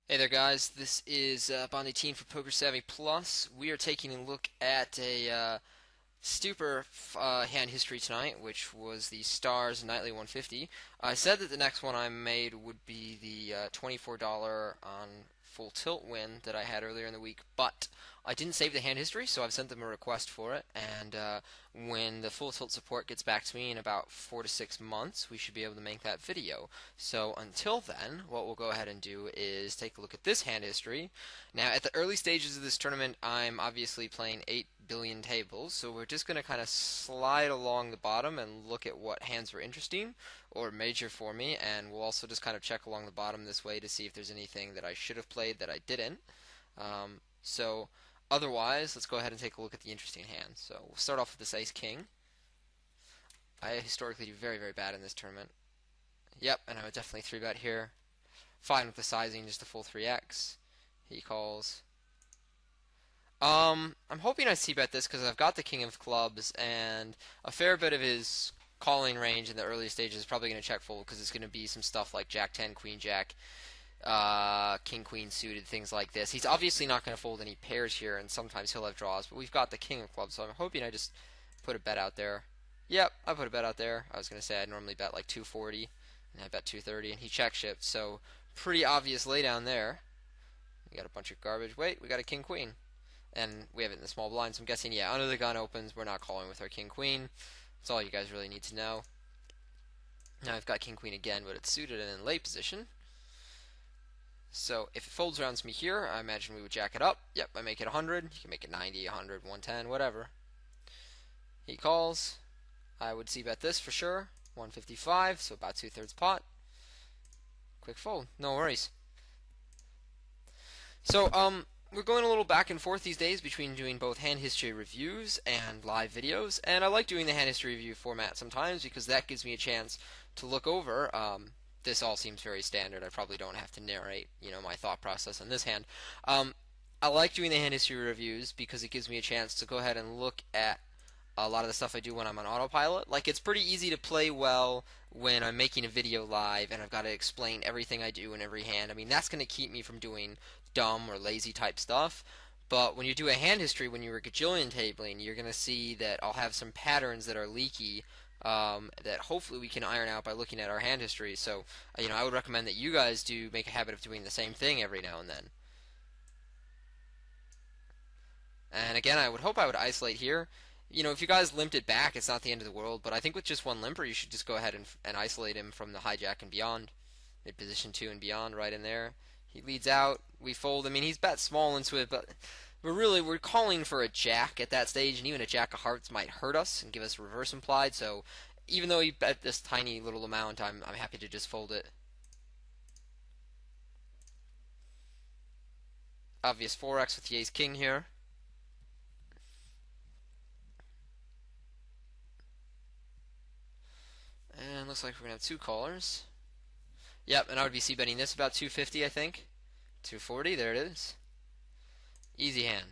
Hey there, guys. This is Bond18 for PokerStove Plus. We are taking a look at a super hand history tonight, which was the Stars Nightly 150. I said that the next one I made would be the $24 on full tilt win that I had earlier in the week, but I didn't save the hand history, so I've sent them a request for it. And when the full tilt support gets back to me in about 4 to 6 months, we should be able to make that video. So until then, what we'll go ahead and do is take a look at this hand history. Now, at the early stages of this tournament, I'm obviously playing 8 billion tables, so we're just going to kind of slide along the bottom and look at what hands were interesting or major for me, and we'll also just kind of check along the bottom this way to see if there's anything that I should have played that I didn't. So otherwise, let's go ahead and take a look at the interesting hands. So we'll start off with this Ace King. I historically do very, very bad in this tournament. Yep, and I would definitely 3-bet here. Fine with the sizing, just a full 3x. He calls. I'm hoping I c-bet this because I've got the King of Clubs, and a fair bit of his calling range in the early stages is probably going to check fold because it's going to be some stuff like Jack 10, Queen Jack, King Queen suited, things like this. He's obviously not going to fold any pairs here, and sometimes he'll have draws, but we've got the King of Clubs, so I'm hoping I just put a bet out there. Yep, I put a bet out there. I was going to say I'd normally bet like 240, and I bet 230, and he check shipped, so pretty obvious laydown there. We got a bunch of garbage. Wait, we got a King Queen. And we have it in the small blind, so I'm guessing, yeah, under the gun opens, we're not calling with our King-Queen. That's all you guys really need to know. Now I've got King-Queen again, but it's suited and in lay position. So if it folds around me here, I imagine we would jack it up. Yep, I make it 100. You can make it 90, 100, 110, whatever. He calls. I would c-bet this for sure. 155, so about 2/3 pot. Quick fold. No worries. So, we're going a little back and forth these days between doing both hand history reviews and live videos, and I like doing the hand history review format sometimes because that gives me a chance to look over. This all seems very standard. I probably don't have to narrate, my thought process on this hand. I like doing the hand history reviews because it gives me a chance to go ahead and look at a lot of the stuff I do when I'm on autopilot. Like, it's pretty easy to play well when I'm making a video live and I've got to explain everything I do in every hand. I mean, that's going to keep me from doing dumb or lazy type stuff. But when you do a hand history, when you're gajillion tabling, you're going to see that I'll have some patterns that are leaky that hopefully we can iron out by looking at our hand history. So, I would recommend that you guys do make a habit of doing the same thing every now and then. And again, I would hope I would isolate here. If you guys limped it back, it's not the end of the world, but I think with just one limper, you should just go ahead and isolate him from the hijack and beyond. Mid position 2 and beyond, right in there. He leads out, we fold. I mean, he's bet small into it, but we're calling for a jack at that stage, and even a jack of hearts might hurt us and give us reverse implied, so even though he bet this tiny little amount, I'm happy to just fold it. Obvious 4x with the ace king here. And looks like we're going to have two callers. Yep, and I would be c-betting this about 250, I think. 240, there it is. Easy hand.